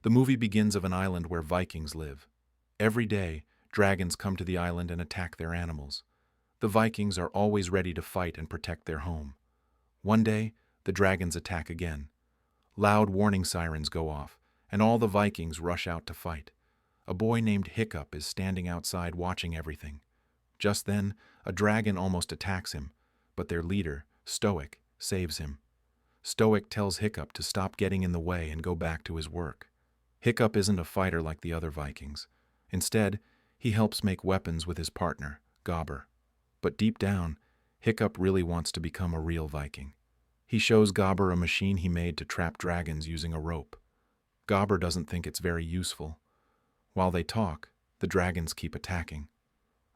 The movie begins of an island where Vikings live. Every day, dragons come to the island and attack their animals. The Vikings are always ready to fight and protect their home. One day, the dragons attack again. Loud warning sirens go off, and all the Vikings rush out to fight. A boy named Hiccup is standing outside watching everything. Just then, a dragon almost attacks him, but their leader, Stoick, saves him. Stoick tells Hiccup to stop getting in the way and go back to his work. Hiccup isn't a fighter like the other Vikings. Instead, he helps make weapons with his partner, Gobber. But deep down, Hiccup really wants to become a real Viking. He shows Gobber a machine he made to trap dragons using a rope. Gobber doesn't think it's very useful. While they talk, the dragons keep attacking.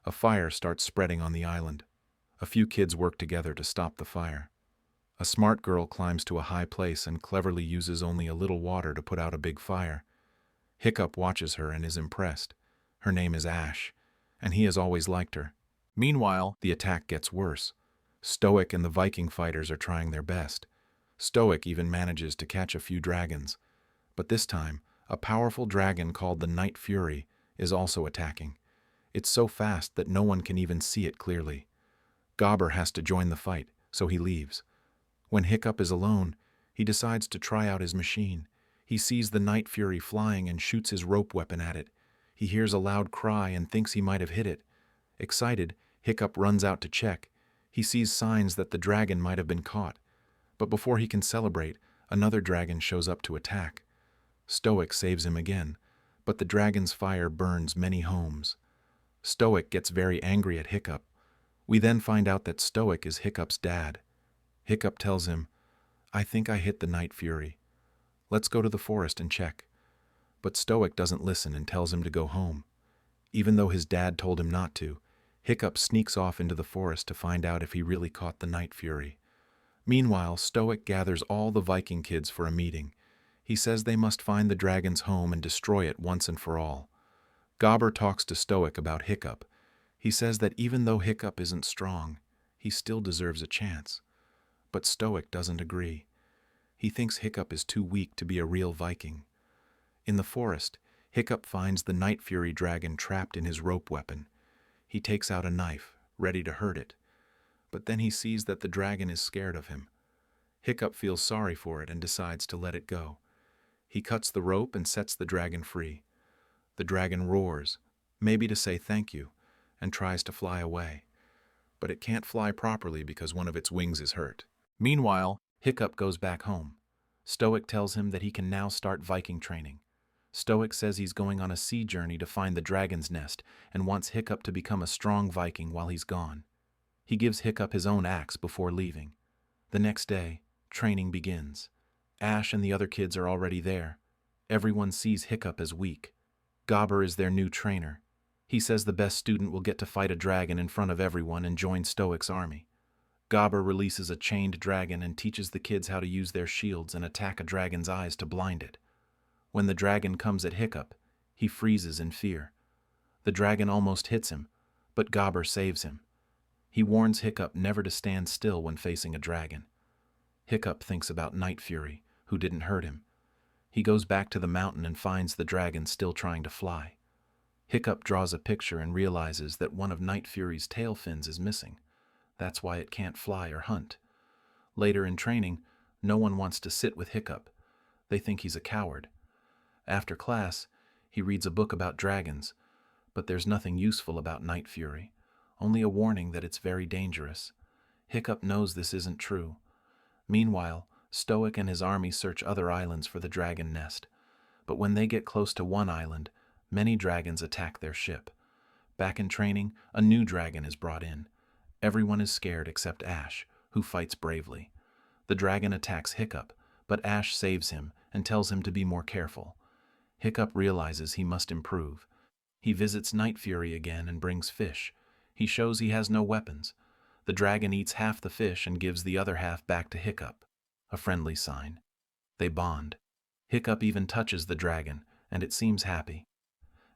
A fire starts spreading on the island. A few kids work together to stop the fire. A smart girl climbs to a high place and cleverly uses only a little water to put out a big fire. Hiccup watches her and is impressed. Her name is Ash, and he has always liked her. Meanwhile, the attack gets worse. Stoick and the Viking fighters are trying their best. Stoick even manages to catch a few dragons. But this time, a powerful dragon called the Night Fury is also attacking. It's so fast that no one can even see it clearly. Gobber has to join the fight, so he leaves. When Hiccup is alone, he decides to try out his machine. He sees the Night Fury flying and shoots his rope weapon at it. He hears a loud cry and thinks he might have hit it. Excited, Hiccup runs out to check. He sees signs that the dragon might have been caught. But before he can celebrate, another dragon shows up to attack. Stoick saves him again, but the dragon's fire burns many homes. Stoick gets very angry at Hiccup. We then find out that Stoick is Hiccup's dad. Hiccup tells him, "I think I hit the Night Fury. Let's go to the forest and check." But Stoick doesn't listen and tells him to go home. Even though his dad told him not to, Hiccup sneaks off into the forest to find out if he really caught the Night Fury. Meanwhile, Stoick gathers all the Viking kids for a meeting. He says they must find the dragon's home and destroy it once and for all. Gobber talks to Stoick about Hiccup. He says that even though Hiccup isn't strong, he still deserves a chance. But Stoick doesn't agree. He thinks Hiccup is too weak to be a real Viking. In the forest, Hiccup finds the Night Fury dragon trapped in his rope weapon. He takes out a knife, ready to hurt it. But then he sees that the dragon is scared of him. Hiccup feels sorry for it and decides to let it go. He cuts the rope and sets the dragon free. The dragon roars, maybe to say thank you, and tries to fly away. But it can't fly properly because one of its wings is hurt. Meanwhile, Hiccup goes back home. Stoick tells him that he can now start Viking training. Stoick says he's going on a sea journey to find the dragon's nest and wants Hiccup to become a strong Viking while he's gone. He gives Hiccup his own axe before leaving. The next day, training begins. Ash and the other kids are already there. Everyone sees Hiccup as weak. Gobber is their new trainer. He says the best student will get to fight a dragon in front of everyone and join Stoick's army. Gobber releases a chained dragon and teaches the kids how to use their shields and attack a dragon's eyes to blind it. When the dragon comes at Hiccup, he freezes in fear. The dragon almost hits him, but Gobber saves him. He warns Hiccup never to stand still when facing a dragon. Hiccup thinks about Night Fury, who didn't hurt him. He goes back to the mountain and finds the dragon still trying to fly. Hiccup draws a picture and realizes that one of Night Fury's tail fins is missing. That's why it can't fly or hunt. Later in training, no one wants to sit with Hiccup. They think he's a coward. After class, he reads a book about dragons, but there's nothing useful about Night Fury, only a warning that it's very dangerous. Hiccup knows this isn't true. Meanwhile, Stoick and his army search other islands for the dragon nest. But when they get close to one island, many dragons attack their ship. Back in training, a new dragon is brought in. Everyone is scared except Ash, who fights bravely. The dragon attacks Hiccup, but Ash saves him and tells him to be more careful. Hiccup realizes he must improve. He visits Night Fury again and brings fish. He shows he has no weapons. The dragon eats half the fish and gives the other half back to Hiccup, a friendly sign. They bond. Hiccup even touches the dragon, and it seems happy.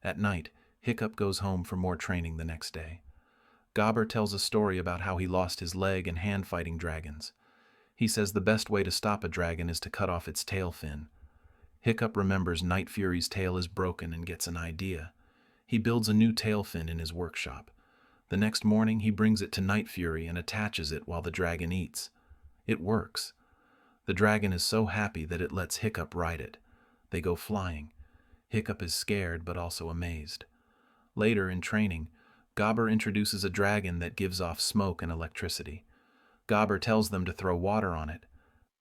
At night, Hiccup goes home for more training the next day. Gobber tells a story about how he lost his leg in hand fighting dragons. He says the best way to stop a dragon is to cut off its tail fin. Hiccup remembers Night Fury's tail is broken and gets an idea. He builds a new tail fin in his workshop. The next morning, he brings it to Night Fury and attaches it while the dragon eats. It works. The dragon is so happy that it lets Hiccup ride it. They go flying. Hiccup is scared but also amazed. Later, in training, Gobber introduces a dragon that gives off smoke and electricity. Gobber tells them to throw water on it.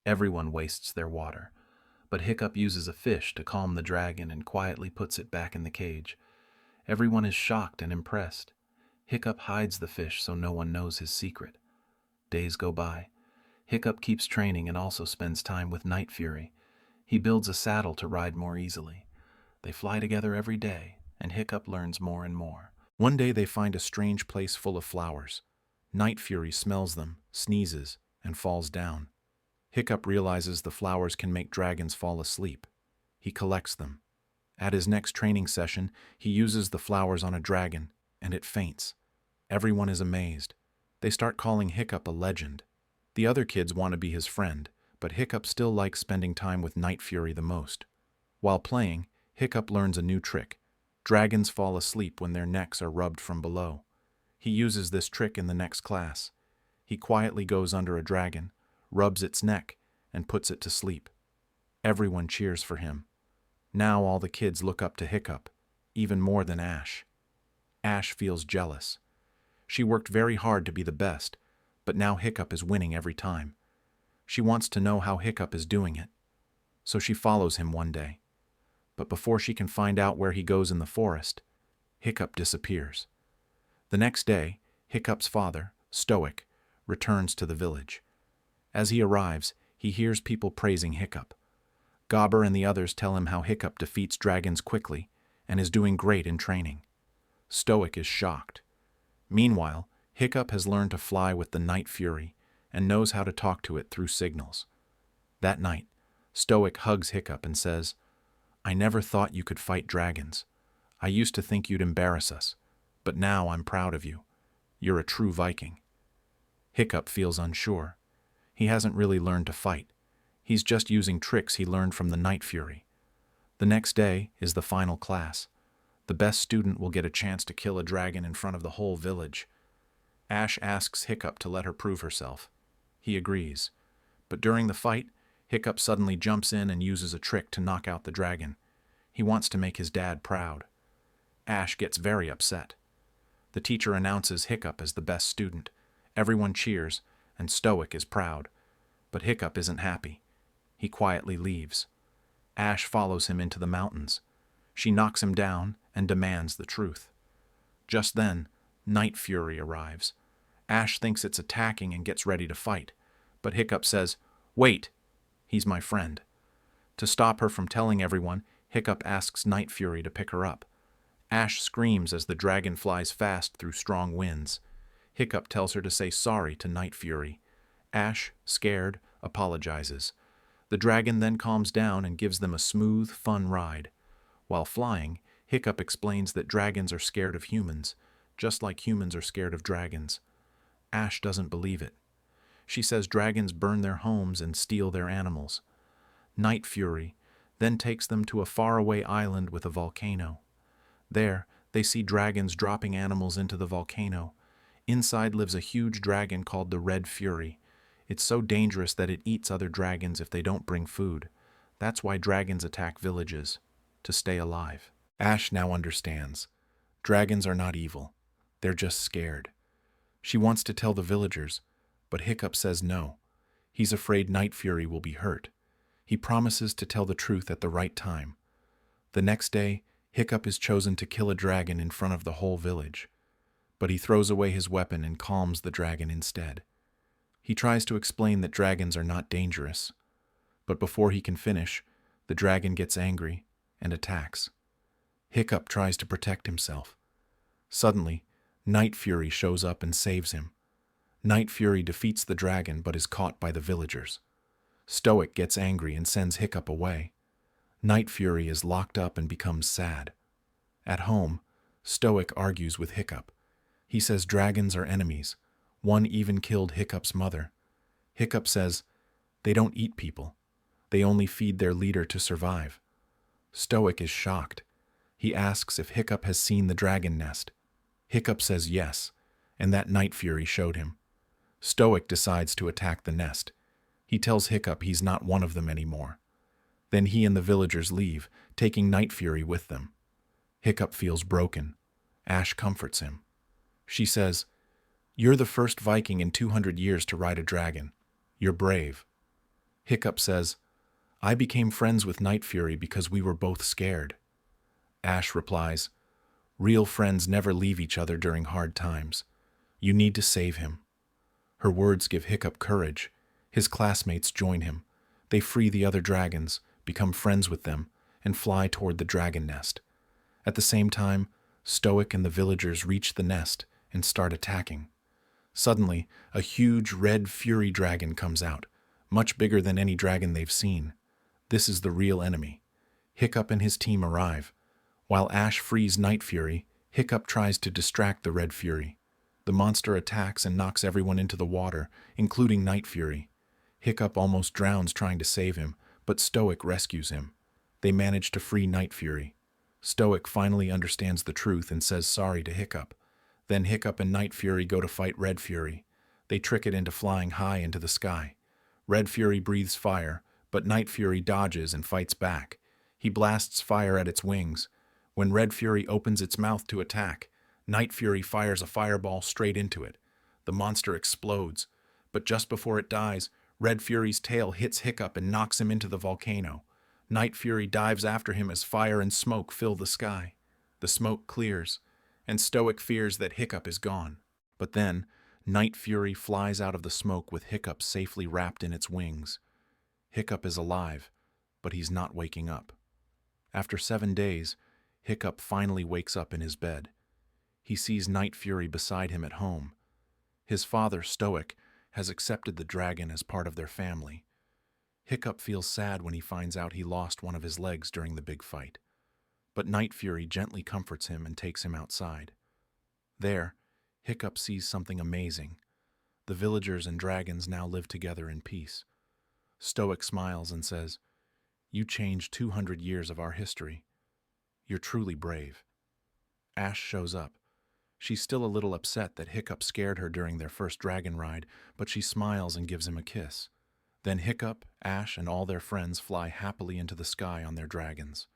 Everyone wastes their water, but Hiccup uses a fish to calm the dragon and quietly puts it back in the cage. Everyone is shocked and impressed. Hiccup hides the fish so no one knows his secret. Days go by. Hiccup keeps training and also spends time with Night Fury. He builds a saddle to ride more easily. They fly together every day, and Hiccup learns more and more. One day they find a strange place full of flowers. Night Fury smells them, sneezes, and falls down. Hiccup realizes the flowers can make dragons fall asleep. He collects them. At his next training session, he uses the flowers on a dragon, and it faints. Everyone is amazed. They start calling Hiccup a legend. The other kids want to be his friend, but Hiccup still likes spending time with Night Fury the most. While playing, Hiccup learns a new trick. Dragons fall asleep when their necks are rubbed from below. He uses this trick in the next class. He quietly goes under a dragon, rubs its neck, and puts it to sleep. Everyone cheers for him. Now all the kids look up to Hiccup, even more than Ash. Ash feels jealous. She worked very hard to be the best, but now Hiccup is winning every time. She wants to know how Hiccup is doing it. So she follows him one day. But before she can find out where he goes in the forest, Hiccup disappears. The next day, Hiccup's father, Stoick, returns to the village. As he arrives, he hears people praising Hiccup. Gobber and the others tell him how Hiccup defeats dragons quickly and is doing great in training. Stoick is shocked. Meanwhile, Hiccup has learned to fly with the Night Fury and knows how to talk to it through signals. That night, Stoick hugs Hiccup and says, "I never thought you could fight dragons. I used to think you'd embarrass us, but now I'm proud of you. You're a true Viking." Hiccup feels unsure. He hasn't really learned to fight. He's just using tricks he learned from the Night Fury. The next day is the final class. The best student will get a chance to kill a dragon in front of the whole village. Ash asks Hiccup to let her prove herself. He agrees. But during the fight, Hiccup suddenly jumps in and uses a trick to knock out the dragon. He wants to make his dad proud. Ash gets very upset. The teacher announces Hiccup as the best student. Everyone cheers, and Stoick is proud. But Hiccup isn't happy. He quietly leaves. Ash follows him into the mountains. She knocks him down and demands the truth. Just then, Night Fury arrives. Ash thinks it's attacking and gets ready to fight, but Hiccup says, "Wait, he's my friend." To stop her from telling everyone, Hiccup asks Night Fury to pick her up. Ash screams as the dragon flies fast through strong winds. Hiccup tells her to say sorry to Night Fury. Ash, scared, apologizes. The dragon then calms down and gives them a smooth, fun ride. While flying, Hiccup explains that dragons are scared of humans, just like humans are scared of dragons. Ash doesn't believe it. She says dragons burn their homes and steal their animals. Night Fury then takes them to a faraway island with a volcano. There, they see dragons dropping animals into the volcano. Inside lives a huge dragon called the Red Fury. It's so dangerous that it eats other dragons if they don't bring food. That's why dragons attack villages, to stay alive. Ash now understands. Dragons are not evil. They're just scared. She wants to tell the villagers, but Hiccup says no. He's afraid Night Fury will be hurt. He promises to tell the truth at the right time. The next day, Hiccup is chosen to kill a dragon in front of the whole village. But he throws away his weapon and calms the dragon instead. He tries to explain that dragons are not dangerous. But before he can finish, the dragon gets angry and attacks. Hiccup tries to protect himself. Suddenly, Night Fury shows up and saves him. Night Fury defeats the dragon but is caught by the villagers. Stoick gets angry and sends Hiccup away. Night Fury is locked up and becomes sad. At home, Stoick argues with Hiccup. He says dragons are enemies. One even killed Hiccup's mother. Hiccup says, "They don't eat people. They only feed their leader to survive." Stoick is shocked. He asks if Hiccup has seen the dragon nest. Hiccup says yes, and that Night Fury showed him. Stoick decides to attack the nest. He tells Hiccup he's not one of them anymore. Then he and the villagers leave, taking Night Fury with them. Hiccup feels broken. Ash comforts him. She says, "You're the first Viking in 200 years to ride a dragon. You're brave." Hiccup says, "I became friends with Night Fury because we were both scared." Ash replies, "Real friends never leave each other during hard times. You need to save him." Her words give Hiccup courage. His classmates join him. They free the other dragons, become friends with them, and fly toward the dragon nest. At the same time, Stoick and the villagers reach the nest and start attacking. Suddenly, a huge red fury dragon comes out, much bigger than any dragon they've seen. This is the real enemy. Hiccup and his team arrive. While Ash frees Night Fury, Hiccup tries to distract the Red Fury. The monster attacks and knocks everyone into the water, including Night Fury. Hiccup almost drowns trying to save him, but Stoick rescues him. They manage to free Night Fury. Stoick finally understands the truth and says sorry to Hiccup. Then Hiccup and Night Fury go to fight Red Fury. They trick it into flying high into the sky. Red Fury breathes fire, but Night Fury dodges and fights back. He blasts fire at its wings. When Red Fury opens its mouth to attack, Night Fury fires a fireball straight into it. The monster explodes, but just before it dies, Red Fury's tail hits Hiccup and knocks him into the volcano. Night Fury dives after him as fire and smoke fill the sky. The smoke clears, and Stoick fears that Hiccup is gone. But then, Night Fury flies out of the smoke with Hiccup safely wrapped in its wings. Hiccup is alive, but he's not waking up. After 7 days, Hiccup finally wakes up in his bed. He sees Night Fury beside him at home. His father, Stoick, has accepted the dragon as part of their family. Hiccup feels sad when he finds out he lost one of his legs during the big fight. But Night Fury gently comforts him and takes him outside. There, Hiccup sees something amazing. The villagers and dragons now live together in peace. Stoick smiles and says, "You changed 200 years of our history. You're truly brave." Ash shows up. She's still a little upset that Hiccup scared her during their first dragon ride, but she smiles and gives him a kiss. Then Hiccup, Ash, and all their friends fly happily into the sky on their dragons.